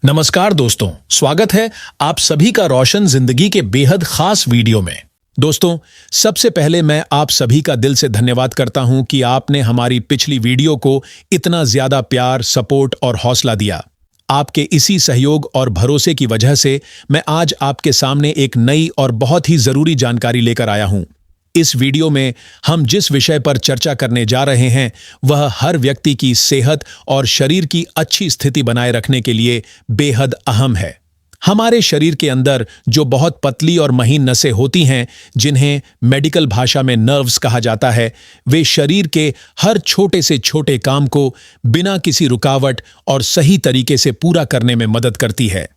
नमस्कार दोस्तों, स्वागत है आप सभी का रोशन जिंदगी के बेहद खास वीडियो में। दोस्तों, सबसे पहले मैं आप सभी का दिल से धन्यवाद करता हूं कि आपने हमारी पिछली वीडियो को इतना ज्यादा प्यार, सपोर्ट और हौसला दिया। आपके इसी सहयोग और भरोसे की वजह से मैं आज आपके सामने एक नई और बहुत ही जरूरी जानकारी लेकर आया हूं। इस वीडियो में हम जिस विषय पर चर्चा करने जा रहे हैं वह हर व्यक्ति की सेहत और शरीर की अच्छी स्थिति बनाए रखने के लिए बेहद अहम है। हमारे शरीर के अंदर जो बहुत पतली और महीन नसें होती हैं, जिन्हें मेडिकल भाषा में नर्व्स कहा जाता है, वे शरीर के हर छोटे से छोटे काम को बिना किसी रुकावट और सही तरीके से पूरा करने में मदद करती है।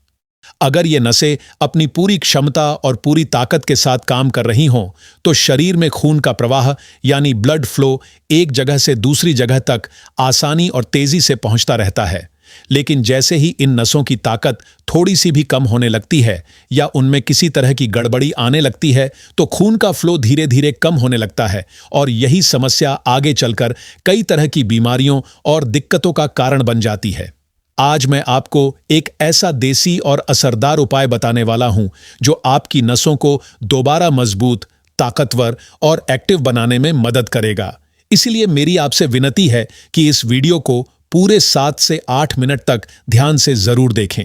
अगर ये नसें अपनी पूरी क्षमता और पूरी ताकत के साथ काम कर रही हों, तो शरीर में खून का प्रवाह यानी ब्लड फ्लो एक जगह से दूसरी जगह तक आसानी और तेजी से पहुंचता रहता है। लेकिन जैसे ही इन नसों की ताकत थोड़ी सी भी कम होने लगती है या उनमें किसी तरह की गड़बड़ी आने लगती है, तो खून का फ्लो धीरे धीरे कम होने लगता है और यही समस्या आगे चलकर कई तरह की बीमारियों और दिक्कतों का कारण बन जाती है। आज मैं आपको एक ऐसा देसी और असरदार उपाय बताने वाला हूं जो आपकी नसों को दोबारा मजबूत, ताकतवर और एक्टिव बनाने में मदद करेगा। इसीलिए मेरी आपसे विनती है कि इस वीडियो को पूरे 7 से 8 मिनट तक ध्यान से जरूर देखें।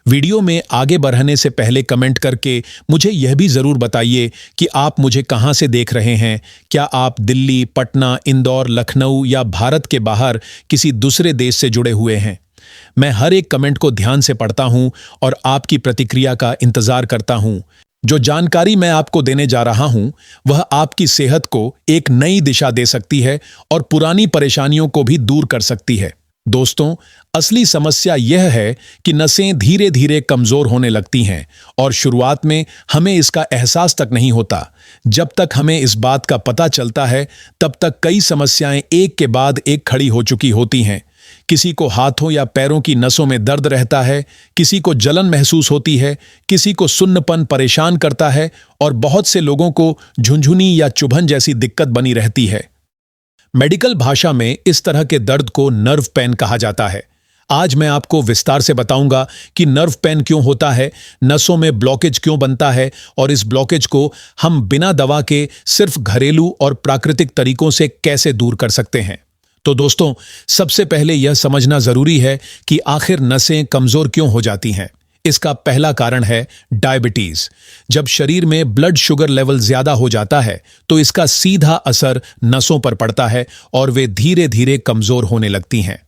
वीडियो में आगे बढ़ने से पहले कमेंट करके मुझे यह भी जरूर बताइए कि आप मुझे कहां से देख रहे हैं। क्या आप दिल्ली, पटना, इंदौर, लखनऊ या भारत के बाहर किसी दूसरे देश से जुड़े हुए हैं? मैं हर एक कमेंट को ध्यान से पढ़ता हूं और आपकी प्रतिक्रिया का इंतजार करता हूं। जो जानकारी मैं आपको देने जा रहा हूं वह आपकी सेहत को एक नई दिशा दे सकती है और पुरानी परेशानियों को भी दूर कर सकती है। दोस्तों, असली समस्या यह है कि नसें धीरे धीरे कमजोर होने लगती हैं और शुरुआत में हमें इसका एहसास तक नहीं होता। जब तक हमें इस बात का पता चलता है तब तक कई समस्याएं एक के बाद एक खड़ी हो चुकी होती हैं। किसी को हाथों या पैरों की नसों में दर्द रहता है, किसी को जलन महसूस होती है, किसी को सुन्नपन परेशान करता है और बहुत से लोगों को झुनझुनी या चुभन जैसी दिक्कत बनी रहती है। मेडिकल भाषा में इस तरह के दर्द को नर्व पेन कहा जाता है। आज मैं आपको विस्तार से बताऊंगा कि नर्व पेन क्यों होता है, नसों में ब्लॉकेज क्यों बनता है और इस ब्लॉकेज को हम बिना दवा के सिर्फ घरेलू और प्राकृतिक तरीकों से कैसे दूर कर सकते हैं। तो दोस्तों, सबसे पहले यह समझना जरूरी है कि आखिर नसें कमजोर क्यों हो जाती हैं। इसका पहला कारण है डायबिटीज। जब शरीर में ब्लड शुगर लेवल ज्यादा हो जाता है तो इसका सीधा असर नसों पर पड़ता है और वे धीरे धीरे कमजोर होने लगती हैं।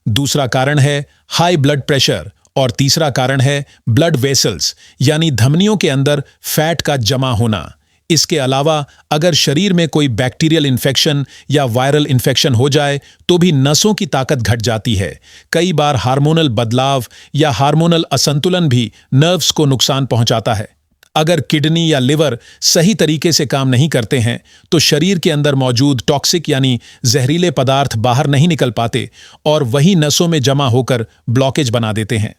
दूसरा कारण है हाई ब्लड प्रेशर और तीसरा कारण है ब्लड वेसल्स यानी धमनियों के अंदर फैट का जमा होना। इसके अलावा अगर शरीर में कोई बैक्टीरियल इन्फेक्शन या वायरल इन्फेक्शन हो जाए तो भी नसों की ताकत घट जाती है। कई बार हार्मोनल बदलाव या हार्मोनल असंतुलन भी नर्व्स को नुकसान पहुंचाता है। अगर किडनी या लिवर सही तरीके से काम नहीं करते हैं तो शरीर के अंदर मौजूद टॉक्सिक यानी जहरीले पदार्थ बाहर नहीं निकल पाते और वही नसों में जमा होकर ब्लॉकेज बना देते हैं।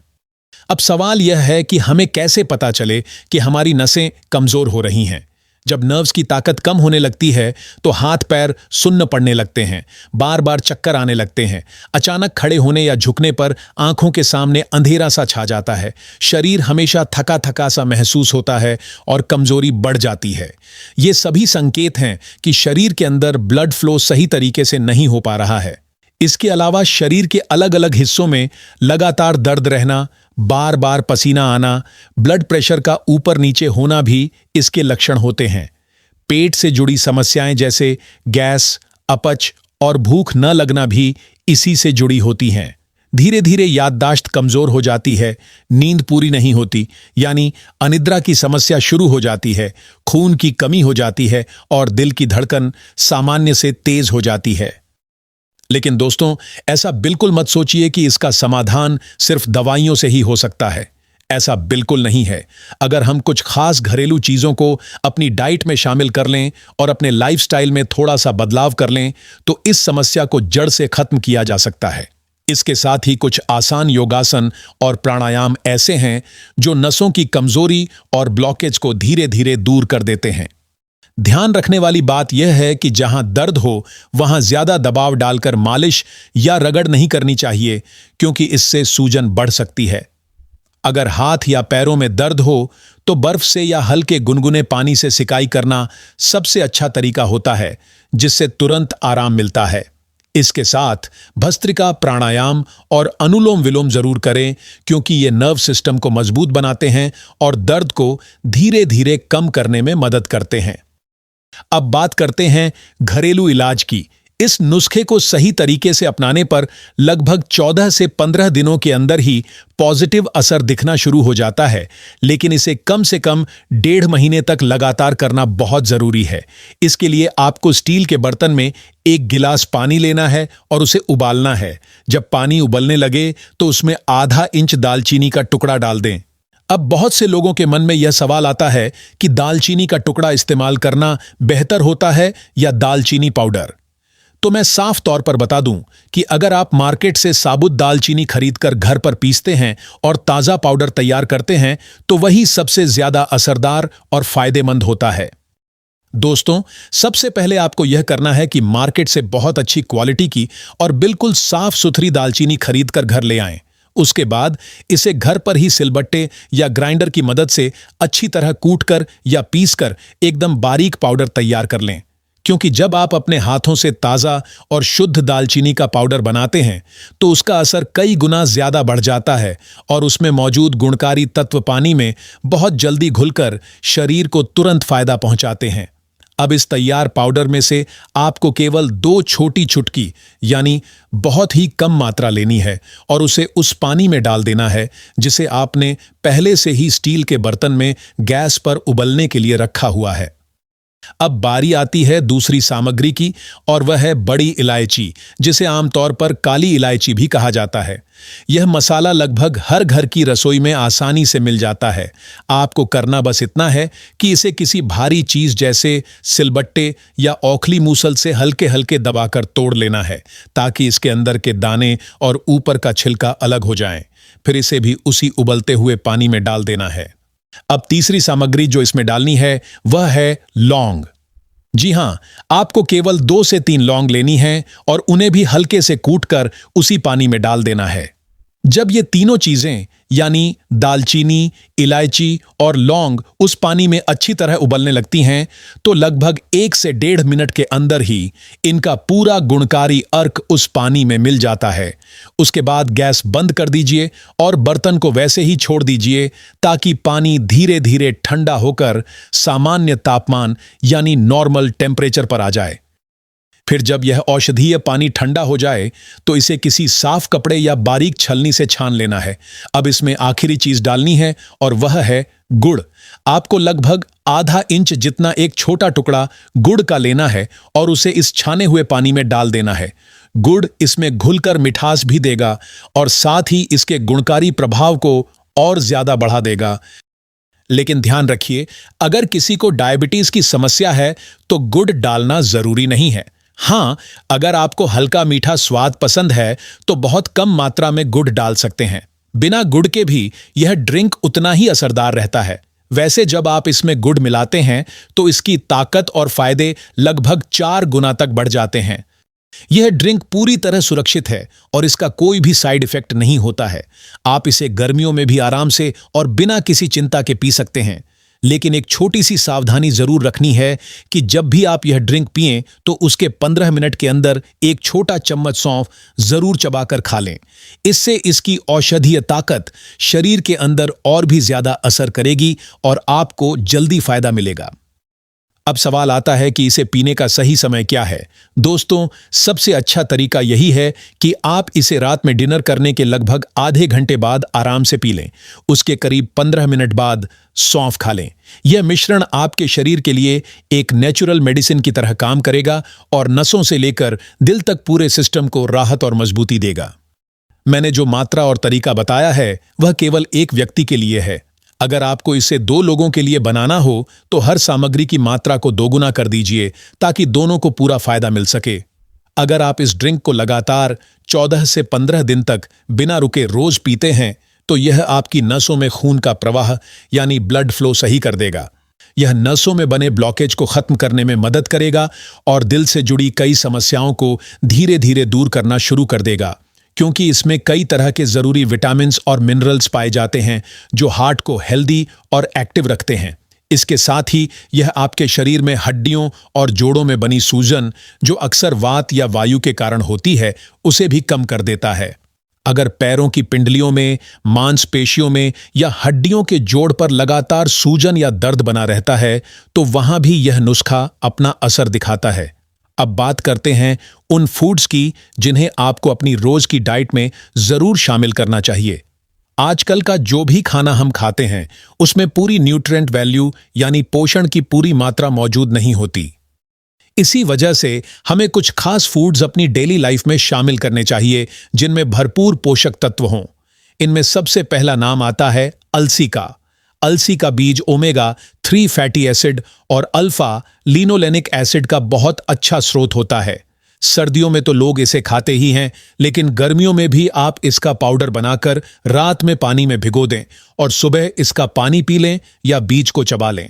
अब सवाल यह है कि हमें कैसे पता चले कि हमारी नसें कमजोर हो रही हैं। जब नर्व्स की ताकत कम होने लगती है तो हाथ पैर सुन्न पड़ने लगते हैं, बार बार चक्कर आने लगते हैं, अचानक खड़े होने या झुकने पर आंखों के सामने अंधेरा सा छा जाता है, शरीर हमेशा थका थका सा महसूस होता है और कमजोरी बढ़ जाती है। ये सभी संकेत हैं कि शरीर के अंदर ब्लड फ्लो सही तरीके से नहीं हो पा रहा है। इसके अलावा शरीर के अलग अलग हिस्सों में लगातार दर्द रहना, बार बार पसीना आना, ब्लड प्रेशर का ऊपर नीचे होना भी इसके लक्षण होते हैं। पेट से जुड़ी समस्याएं जैसे गैस, अपच और भूख न लगना भी इसी से जुड़ी होती हैं। धीरे धीरे याददाश्त कमजोर हो जाती है, नींद पूरी नहीं होती यानी अनिद्रा की समस्या शुरू हो जाती है, खून की कमी हो जाती है और दिल की धड़कन सामान्य से तेज हो जाती है। लेकिन दोस्तों, ऐसा बिल्कुल मत सोचिए कि इसका समाधान सिर्फ दवाइयों से ही हो सकता है। ऐसा बिल्कुल नहीं है। अगर हम कुछ खास घरेलू चीजों को अपनी डाइट में शामिल कर लें और अपने लाइफस्टाइल में थोड़ा सा बदलाव कर लें तो इस समस्या को जड़ से खत्म किया जा सकता है। इसके साथ ही कुछ आसान योगासन और प्राणायाम ऐसे हैं जो नसों की कमजोरी और ब्लॉकेज को धीरे धीरे दूर कर देते हैं। ध्यान रखने वाली बात यह है कि जहां दर्द हो वहां ज्यादा दबाव डालकर मालिश या रगड़ नहीं करनी चाहिए, क्योंकि इससे सूजन बढ़ सकती है। अगर हाथ या पैरों में दर्द हो तो बर्फ से या हल्के गुनगुने पानी से सिकाई करना सबसे अच्छा तरीका होता है, जिससे तुरंत आराम मिलता है। इसके साथ भस्त्रिका, प्राणायाम और अनुलोम विलोम जरूर करें, क्योंकि ये नर्व सिस्टम को मजबूत बनाते हैं और दर्द को धीरे धीरे कम करने में मदद करते हैं। अब बात करते हैं घरेलू इलाज की। इस नुस्खे को सही तरीके से अपनाने पर लगभग 14 से 15 दिनों के अंदर ही पॉजिटिव असर दिखना शुरू हो जाता है, लेकिन इसे कम से कम 1.5 महीने तक लगातार करना बहुत जरूरी है। इसके लिए आपको स्टील के बर्तन में 1 गिलास पानी लेना है और उसे उबालना है। जब पानी उबलने लगे तो उसमें आधा इंच दालचीनी का टुकड़ा डाल दें। अब बहुत से लोगों के मन में यह सवाल आता है कि दालचीनी का टुकड़ा इस्तेमाल करना बेहतर होता है या दालचीनी पाउडर। तो मैं साफ तौर पर बता दूं कि अगर आप मार्केट से साबुत दालचीनी खरीदकर घर पर पीसते हैं और ताजा पाउडर तैयार करते हैं तो वही सबसे ज्यादा असरदार और फायदेमंद होता है। दोस्तों, सबसे पहले आपको यह करना है कि मार्केट से बहुत अच्छी क्वालिटी की और बिल्कुल साफ सुथरी दालचीनी खरीदकर घर ले आएं। उसके बाद इसे घर पर ही सिलबट्टे या ग्राइंडर की मदद से अच्छी तरह कूटकर या पीसकर एकदम बारीक पाउडर तैयार कर लें, क्योंकि जब आप अपने हाथों से ताज़ा और शुद्ध दालचीनी का पाउडर बनाते हैं तो उसका असर कई गुना ज्यादा बढ़ जाता है और उसमें मौजूद गुणकारी तत्व पानी में बहुत जल्दी घुलकर शरीर को तुरंत फायदा पहुंचाते हैं। अब इस तैयार पाउडर में से आपको केवल 2 छोटी चुटकी यानी बहुत ही कम मात्रा लेनी है और उसे उस पानी में डाल देना है जिसे आपने पहले से ही स्टील के बर्तन में गैस पर उबलने के लिए रखा हुआ है। अब बारी आती है दूसरी सामग्री की, और वह है बड़ी इलायची, जिसे आमतौर पर काली इलायची भी कहा जाता है। यह मसाला लगभग हर घर की रसोई में आसानी से मिल जाता है। आपको करना बस इतना है कि इसे किसी भारी चीज जैसे सिलबट्टे या औखली मूसल से हल्के हल्के दबाकर तोड़ लेना है, ताकि इसके अंदर के दाने और ऊपर का छिलका अलग हो जाएं। फिर इसे भी उसी उबलते हुए पानी में डाल देना है। अब तीसरी सामग्री जो इसमें डालनी है वह है लौंग। जी हां, आपको केवल 2 से 3 लौंग लेनी है और उन्हें भी हल्के से कूटकर उसी पानी में डाल देना है। जब ये तीनों चीजें यानी दालचीनी, इलायची और लौंग उस पानी में अच्छी तरह उबलने लगती हैं तो लगभग 1 से 1.5 मिनट के अंदर ही इनका पूरा गुणकारी अर्क उस पानी में मिल जाता है। उसके बाद गैस बंद कर दीजिए और बर्तन को वैसे ही छोड़ दीजिए ताकि पानी धीरे धीरे ठंडा होकर सामान्य तापमान यानी नॉर्मल टेम्परेचर पर आ जाए। फिर जब यह औषधीय पानी ठंडा हो जाए तो इसे किसी साफ कपड़े या बारीक छलनी से छान लेना है। अब इसमें आखिरी चीज डालनी है और वह है गुड़। आपको लगभग आधा इंच जितना एक छोटा टुकड़ा गुड़ का लेना है और उसे इस छाने हुए पानी में डाल देना है। गुड़ इसमें घुलकर मिठास भी देगा और साथ ही इसके गुणकारी प्रभाव को और ज्यादा बढ़ा देगा। लेकिन ध्यान रखिए, अगर किसी को डायबिटीज की समस्या है तो गुड़ डालना जरूरी नहीं है। हां, अगर आपको हल्का मीठा स्वाद पसंद है तो बहुत कम मात्रा में गुड़ डाल सकते हैं। बिना गुड़ के भी यह ड्रिंक उतना ही असरदार रहता है। वैसे जब आप इसमें गुड़ मिलाते हैं तो इसकी ताकत और फायदे लगभग 4 गुना तक बढ़ जाते हैं। यह ड्रिंक पूरी तरह सुरक्षित है और इसका कोई भी साइड इफेक्ट नहीं होता है। आप इसे गर्मियों में भी आराम से और बिना किसी चिंता के पी सकते हैं। लेकिन एक छोटी सी सावधानी जरूर रखनी है कि जब भी आप यह ड्रिंक पिएं तो उसके 15 मिनट के अंदर एक छोटा चम्मच सौंफ जरूर चबाकर खा लें। इससे इसकी औषधीय ताकत शरीर के अंदर और भी ज्यादा असर करेगी और आपको जल्दी फायदा मिलेगा। अब सवाल आता है कि इसे पीने का सही समय क्या है। दोस्तों, सबसे अच्छा तरीका यही है कि आप इसे रात में डिनर करने के लगभग आधे घंटे बाद आराम से पी लें। उसके करीब 15 मिनट बाद सौंफ खा लें। यह मिश्रण आपके शरीर के लिए एक नेचुरल मेडिसिन की तरह काम करेगा और नसों से लेकर दिल तक पूरे सिस्टम को राहत और मजबूती देगा। मैंने जो मात्रा और तरीका बताया है वह केवल एक व्यक्ति के लिए है। अगर आपको इसे 2 लोगों के लिए बनाना हो तो हर सामग्री की मात्रा को 2 गुना कर दीजिए ताकि दोनों को पूरा फायदा मिल सके। अगर आप इस ड्रिंक को लगातार 14 से 15 दिन तक बिना रुके रोज पीते हैं तो यह आपकी नसों में खून का प्रवाह यानी ब्लड फ्लो सही कर देगा। यह नसों में बने ब्लॉकेज को खत्म करने में मदद करेगा और दिल से जुड़ी कई समस्याओं को धीरे धीरे दूर करना शुरू कर देगा। क्योंकि इसमें कई तरह के जरूरी विटामिन्स और मिनरल्स पाए जाते हैं जो हार्ट को हेल्दी और एक्टिव रखते हैं। इसके साथ ही यह आपके शरीर में हड्डियों और जोड़ों में बनी सूजन, जो अक्सर वात या वायु के कारण होती है, उसे भी कम कर देता है। अगर पैरों की पिंडलियों में, मांसपेशियों में या हड्डियों के जोड़ पर लगातार सूजन या दर्द बना रहता है, तो वहां भी यह नुस्खा अपना असर दिखाता है। अब बात करते हैं उन फूड्स की जिन्हें आपको अपनी रोज की डाइट में जरूर शामिल करना चाहिए। आजकल का जो भी खाना हम खाते हैं, उसमें पूरी न्यूट्रिएंट वैल्यू यानी पोषण की पूरी मात्रा मौजूद नहीं होती। इसी वजह से हमें कुछ खास फूड्स अपनी डेली लाइफ में शामिल करने चाहिए जिनमें भरपूर पोषक तत्व हों। इनमें सबसे पहला नाम आता है अलसी का। अलसी का बीज ओमेगा 3 फैटी एसिड और अल्फा लिनोलेनिक एसिड का बहुत अच्छा स्रोत होता है। सर्दियों में तो लोग इसे खाते ही हैं, लेकिन गर्मियों में भी आप इसका पाउडर बनाकर रात में पानी में भिगो दें और सुबह इसका पानी पी लें या बीज को चबा लें।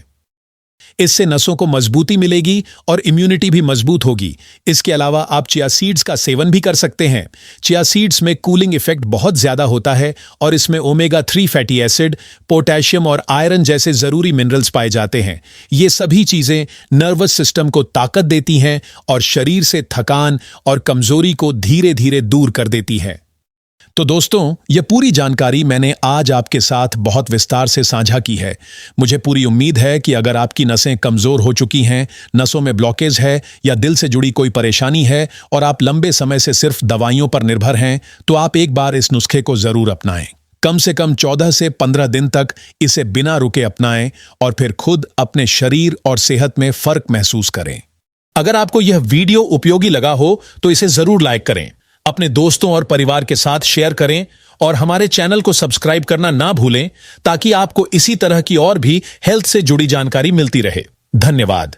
इससे नसों को मजबूती मिलेगी और इम्यूनिटी भी मजबूत होगी। इसके अलावा आप चिया सीड्स का सेवन भी कर सकते हैं। चिया सीड्स में कूलिंग इफेक्ट बहुत ज्यादा होता है और इसमें ओमेगा 3 फैटी एसिड, पोटेशियम और आयरन जैसे जरूरी मिनरल्स पाए जाते हैं। ये सभी चीजें नर्वस सिस्टम को ताकत देती हैं और शरीर से थकान और कमजोरी को धीरे धीरे दूर कर देती हैं। तो दोस्तों, यह पूरी जानकारी मैंने आज आपके साथ बहुत विस्तार से साझा की है। मुझे पूरी उम्मीद है कि अगर आपकी नसें कमजोर हो चुकी हैं, नसों में ब्लॉकेज है या दिल से जुड़ी कोई परेशानी है और आप लंबे समय से सिर्फ दवाइयों पर निर्भर हैं, तो आप एक बार इस नुस्खे को जरूर अपनाएं। कम से कम 14 से 15 दिन तक इसे बिना रुके अपनाएं और फिर खुद अपने शरीर और सेहत में फर्क महसूस करें। अगर आपको यह वीडियो उपयोगी लगा हो तो इसे जरूर लाइक करें, अपने दोस्तों और परिवार के साथ शेयर करें और हमारे चैनल को सब्सक्राइब करना ना भूलें, ताकि आपको इसी तरह की और भी हेल्थ से जुड़ी जानकारी मिलती रहे। धन्यवाद।